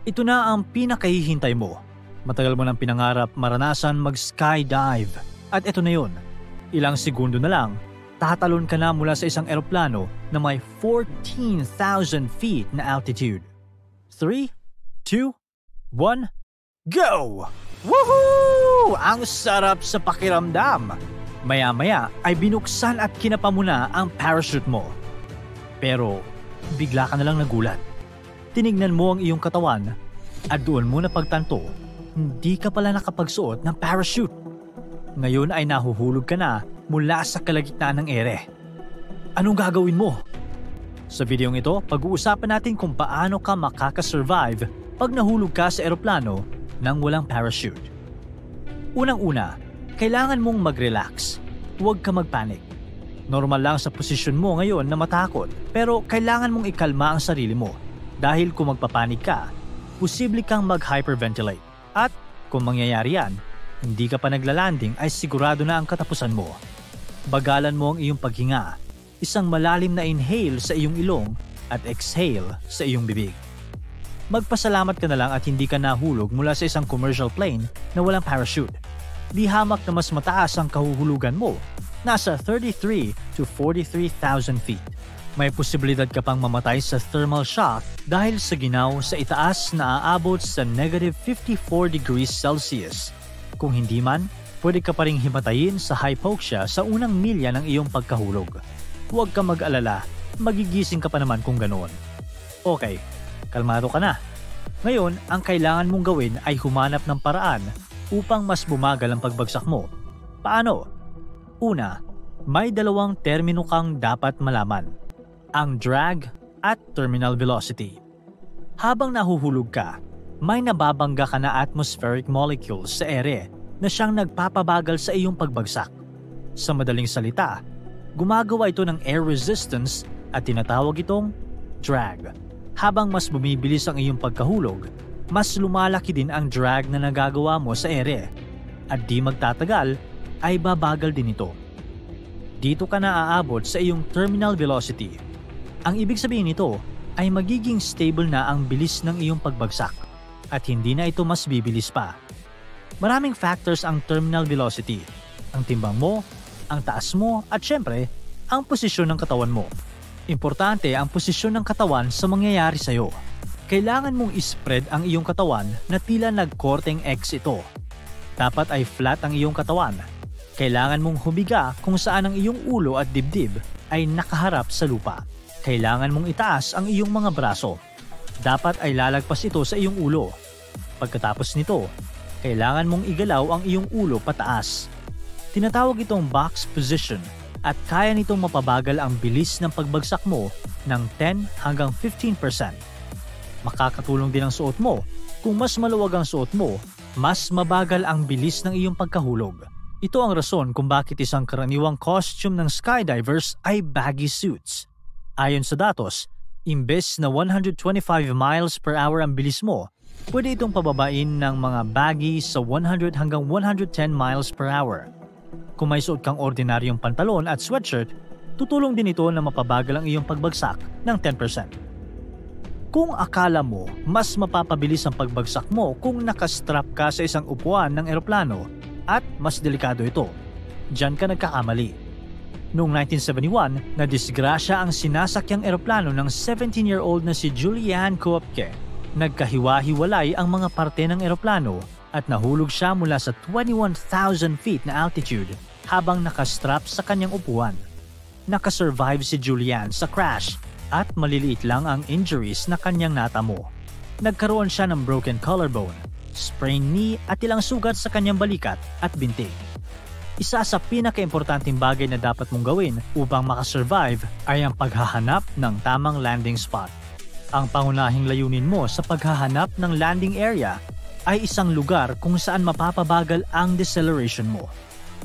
Ito na ang pinakahihintay mo. Matagal mo nang pinangarap maranasan mag-skydive. At ito na yun. Ilang segundo na lang, tatalon ka na mula sa isang eroplano na may 14,000 feet na altitude. 3, 2, 1, go! Woohoo! Ang sarap sa pakiramdam! Maya-maya ay binuksan at kinapa mo na ang parachute mo. Pero bigla ka na lang nagulat. Tinignan mo ang iyong katawan at doon mo napagtanto, hindi ka pala nakapagsuot ng parachute. Ngayon ay nahuhulog ka na mula sa kalagitnaan ng ere. Anong gagawin mo? Sa videong ito, pag-uusapan natin kung paano ka makakasurvive pag nahulog ka sa eroplano nang walang parachute. Unang-una, kailangan mong mag-relax. Huwag ka magpanik. Normal lang sa posisyon mo ngayon na matakot, pero kailangan mong ikalma ang sarili mo. Dahil kung magpapanik ka, posible kang mag-hyperventilate. At kung mangyayari yan, hindi ka pa naglalanding ay sigurado na ang katapusan mo. Bagalan mo ang iyong paghinga, isang malalim na inhale sa iyong ilong at exhale sa iyong bibig. Magpasalamat ka na lang at hindi ka nahulog mula sa isang commercial plane na walang parachute. Di hamak na mas mataas ang kahuhulugan mo, nasa 33 to 43,000 feet. May posibilidad ka pang mamatay sa thermal shock dahil sa ginaw sa itaas na aabot sa negative 54 degrees Celsius. Kung hindi man, pwede ka pa ring himatayin sa hypoxia sa unang milya ng iyong pagkahulog. Huwag ka mag-alala, magigising ka pa naman kung ganoon. Okay, kalmado ka na. Ngayon, ang kailangan mong gawin ay humanap ng paraan upang mas bumagal ang pagbagsak mo. Paano? Una, may dalawang termino kang dapat malaman. Ang drag at terminal velocity. Habang nahuhulog ka, may nababangga ka na atmospheric molecules sa ere na siyang nagpapabagal sa iyong pagbagsak. Sa madaling salita, gumagawa ito ng air resistance at tinatawag itong drag. Habang mas bumibilis ang iyong pagkahulog, mas lumalaki din ang drag na nagagawa mo sa ere. At di magtatagal, ay babagal din ito. Dito ka na aabot sa iyong terminal velocity. Ang ibig sabihin nito ay magiging stable na ang bilis ng iyong pagbagsak at hindi na ito mas bibilis pa. Maraming factors ang terminal velocity. Ang timbang mo, ang taas mo at syempre, ang posisyon ng katawan mo. Importante ang posisyon ng katawan sa mangyayari sa iyo. Kailangan mong ispread ang iyong katawan na tila nagkorteng X ito. Dapat ay flat ang iyong katawan. Kailangan mong humiga kung saan ang iyong ulo at dibdib ay nakaharap sa lupa. Kailangan mong itaas ang iyong mga braso. Dapat ay lalagpas ito sa iyong ulo. Pagkatapos nito, kailangan mong igalaw ang iyong ulo pataas. Tinatawag itong box position at kaya nitong mapabagal ang bilis ng pagbagsak mo ng 10 hanggang 15%. Makakatulong din ang suot mo. Kung mas maluwag ang suot mo, mas mabagal ang bilis ng iyong pagkahulog. Ito ang rason kung bakit isang karaniwang costume ng skydivers ay baggy suits. Ayon sa datos, imbes na 125 miles per hour ang bilis mo, pwede itong pababain ng mga baggy sa 100 hanggang 110 miles per hour. Kung may suot kang ordinaryong pantalon at sweatshirt, tutulong din ito na mapabagal ang iyong pagbagsak ng 10%. Kung akala mo mas mapapabilis ang pagbagsak mo kung nakastrap ka sa isang upuan ng eroplano at mas delikado ito, diyan ka nagkakamali. Noong 1971, nadisgrasya ang sinasakyang eroplano ng 17-year-old na si Julianne Koepke. Nagkahiwa-hiwalay ang mga parte ng eroplano at nahulog siya mula sa 21,000 feet na altitude habang nakastrap sa kanyang upuan. Nakasurvive si Julianne sa crash at maliliit lang ang injuries na kanyang natamo. Nagkaroon siya ng broken collarbone, sprained knee at ilang sugat sa kanyang balikat at bintig. Isa sa pinaka-importanting bagay na dapat mong gawin upang makasurvive ay ang paghahanap ng tamang landing spot. Ang pangunahing layunin mo sa paghahanap ng landing area ay isang lugar kung saan mapapabagal ang deceleration mo.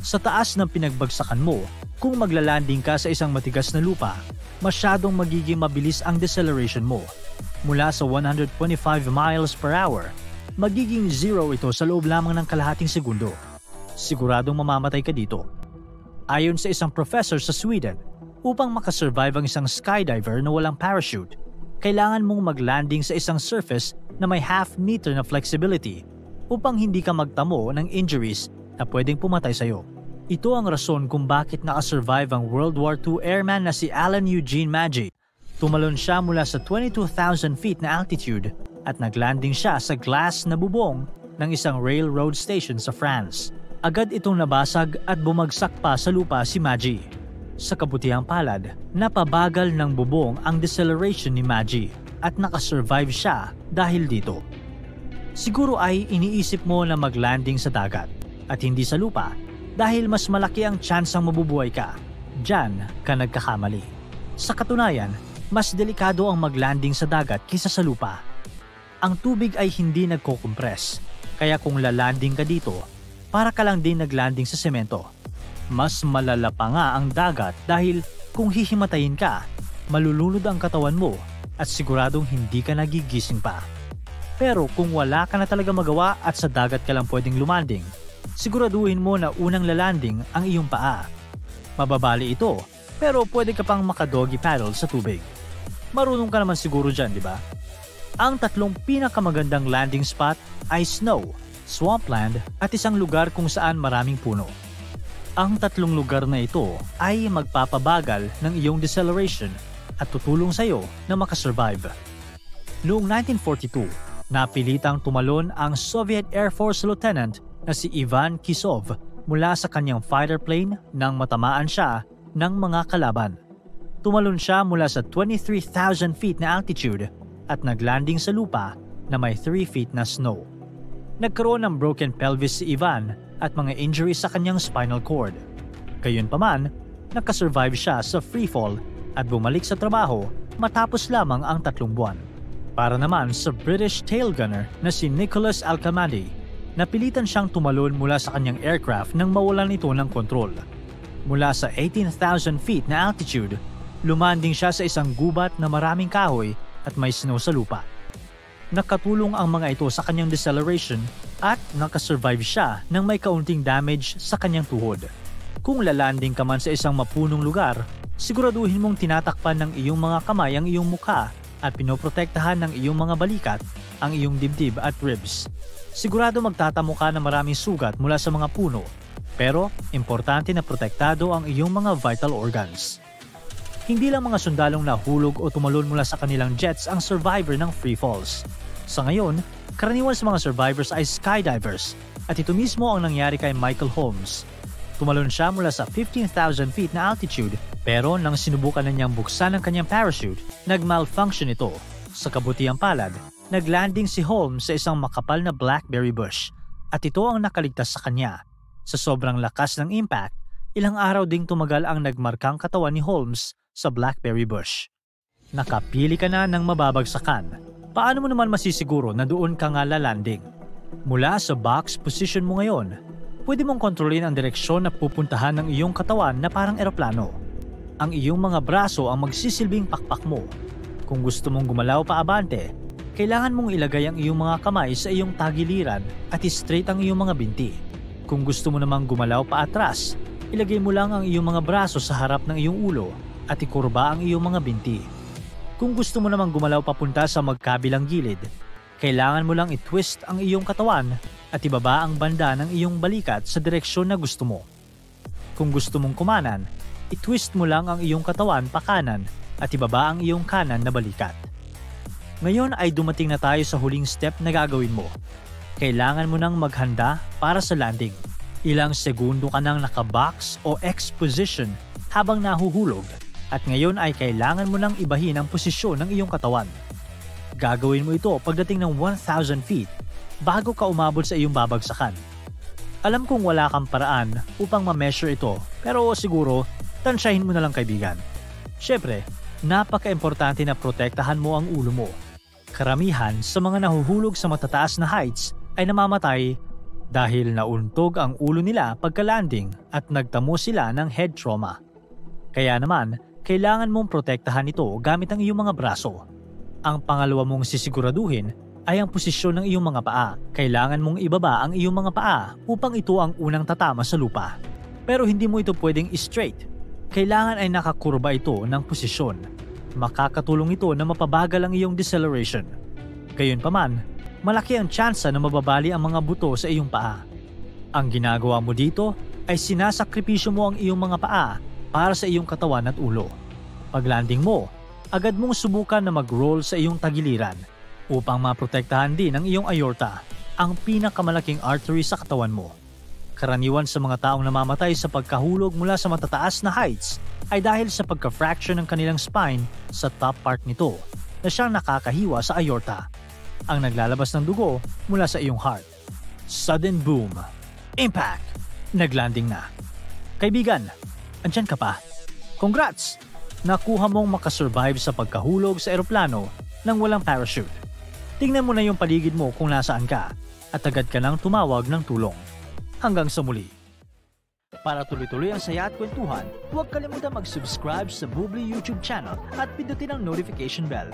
Sa taas ng pinagbagsakan mo, kung maglalanding ka sa isang matigas na lupa, masyadong magiging mabilis ang deceleration mo. Mula sa 125 miles per hour, magiging zero ito sa loob lamang ng kalahating segundo. Siguradong mamamatay ka dito. Ayon sa isang professor sa Sweden, upang makasurvive ang isang skydiver na walang parachute, kailangan mong mag-landing sa isang surface na may half-meter na flexibility upang hindi ka magtamo ng injuries na pwedeng pumatay sa'yo. Ito ang rason kung bakit nakasurvive ang World War II airman na si Alan Eugene Maggi. Tumalon siya mula sa 22,000 feet na altitude at naglanding siya sa glass na bubong ng isang railroad station sa France. Agad itong nabasag at bumagsak pa sa lupa si Maggi. Sa kabutihang palad, napabagal ng bubong ang deceleration ni Maggi at nakasurvive siya dahil dito. Siguro ay iniisip mo na mag-landing sa dagat at hindi sa lupa dahil mas malaki ang tsansang mabubuhay ka. Diyan ka nagkakamali. Sa katunayan, mas delikado ang mag-landing sa dagat kaysa sa lupa. Ang tubig ay hindi nagko-compress, kaya kung lalanding ka dito, para ka lang din naglanding sa semento. Mas malala pa nga ang dagat dahil kung hihimatayin ka, malulunod ang katawan mo at siguradong hindi ka nagigising pa. Pero kung wala ka na talaga magawa at sa dagat ka lang pwedeng lumanding, siguraduhin mo na unang lalanding ang iyong paa. Mababali ito, pero pwede ka pang maka-doggy paddle sa tubig. Marunong ka naman siguro dyan, di ba? Ang tatlong pinakamagandang landing spot ay snow, swampland at isang lugar kung saan maraming puno. Ang tatlong lugar na ito ay magpapabagal ng iyong deceleration at tutulong sa iyo na makasurvive. Noong 1942, napilitang tumalon ang Soviet Air Force Lieutenant na si Ivan Kisov mula sa kanyang fighter plane nang matamaan siya ng mga kalaban. Tumalon siya mula sa 23,000 feet na altitude at naglanding sa lupa na may 3 feet na snow. Nagkaroon ng broken pelvis si Ivan at mga injuries sa kanyang spinal cord. Gayunpaman, nakasurvive siya sa freefall at bumalik sa trabaho matapos lamang ang 3 buwan. Para naman sa British tail gunner na si Nicholas Alcamady, napilitan siyang tumalon mula sa kanyang aircraft nang mawalan ito ng kontrol. Mula sa 18,000 feet na altitude, lumanding siya sa isang gubat na maraming kahoy at may snow sa lupa. Nakatulong ang mga ito sa kanyang deceleration at nakasurvive siya nang may kaunting damage sa kanyang tuhod. Kung lalanding ka man sa isang mapunong lugar, siguraduhin mong tinatakpan ng iyong mga kamay ang iyong mukha at pinoprotektahan ng iyong mga balikat ang iyong dibdib at ribs. Sigurado magtatamo ka ng maraming sugat mula sa mga puno, pero importante na protektado ang iyong mga vital organs. Hindi lang mga sundalong nahulog o tumalon mula sa kanilang jets ang survivor ng free falls. Sa ngayon, karaniwan sa mga survivors ay skydivers at ito mismo ang nangyari kay Michael Holmes. Tumalon siya mula sa 15,000 feet na altitude pero nang sinubukan na niyang buksan ang kanyang parachute, nag-malfunction ito. Sa kabutihang palad, naglanding si Holmes sa isang makapal na blackberry bush at ito ang nakaligtas sa kanya. Sa sobrang lakas ng impact, ilang araw ding tumagal ang nagmarkang katawan ni Holmes sa blackberry bush. Nakapili ka na ng mababagsakan. Paano mo naman masisiguro na doon ka nga lalanding? Mula sa box position mo ngayon, pwede mong kontrolin ang direksyon na pupuntahan ng iyong katawan na parang eroplano. Ang iyong mga braso ang magsisilbing pakpak mo. Kung gusto mong gumalaw pa abante, kailangan mong ilagay ang iyong mga kamay sa iyong tagiliran at straight ang iyong mga binti. Kung gusto mo namang gumalaw pa atras, ilagay mo lang ang iyong mga braso sa harap ng iyong ulo at ikurba ang iyong mga binti. Kung gusto mo namang gumalaw papunta sa magkabilang gilid, kailangan mo lang i-twist ang iyong katawan at ibaba ang banda ng iyong balikat sa direksyon na gusto mo. Kung gusto mong kumanan, i-twist mo lang ang iyong katawan pa kanan at ibaba ang iyong kanan na balikat. Ngayon ay dumating na tayo sa huling step na gagawin mo. Kailangan mo nang maghanda para sa landing. Ilang segundo ka nang nakabox o X position habang nahuhulog at ngayon ay kailangan mo nang ibahin ang posisyon ng iyong katawan. Gagawin mo ito pagdating ng 1,000 feet bago ka umabot sa iyong babagsakan. Alam kong wala kang paraan upang ma-measure ito pero siguro tansyahin mo na lang kaibigan. Siyempre, napaka-importante na protektahan mo ang ulo mo. Karamihan sa mga nahuhulog sa matataas na heights ay namamatay dahil nauntog ang ulo nila pagka-landing at nagtamo sila ng head trauma. Kaya naman, kailangan mong protektahan ito gamit ang iyong mga braso. Ang pangalawa mong sisiguraduhin ay ang posisyon ng iyong mga paa. Kailangan mong ibaba ang iyong mga paa upang ito ang unang tatama sa lupa. Pero hindi mo ito pwedeng straight. Kailangan ay nakakurba ito ng posisyon. makakatulong ito na mapabagal ang iyong deceleration. Gayunpaman, malaki ang tsansa na mababali ang mga buto sa iyong paa. Ang ginagawa mo dito ay sinasakripisyo mo ang iyong mga paa para sa iyong katawan at ulo. Pag-landing mo, agad mong subukan na mag-roll sa iyong tagiliran upang maprotektahan din ang iyong aorta, ang pinakamalaking artery sa katawan mo. Karaniwan sa mga taong namamatay sa pagkahulog mula sa matataas na heights ay dahil sa pagka-fracture ng kanilang spine sa top part nito na siyang nakakahiwa sa aorta, ang naglalabas ng dugo mula sa iyong heart. Sudden boom. Impact. Naglanding na. Kaibigan, andyan ka pa. Congrats! Nakuha mong makasurvive sa pagkahulog sa eroplano nang walang parachute. Tingnan mo na yung paligid mo kung nasaan ka at agad ka nang tumawag ng tulong. Hanggang sa muli. Para tuloy-tuloy ang saya at kwentuhan, huwag kalimutan mag-subscribe sa Bubbly YouTube channel at pindutin ang notification bell.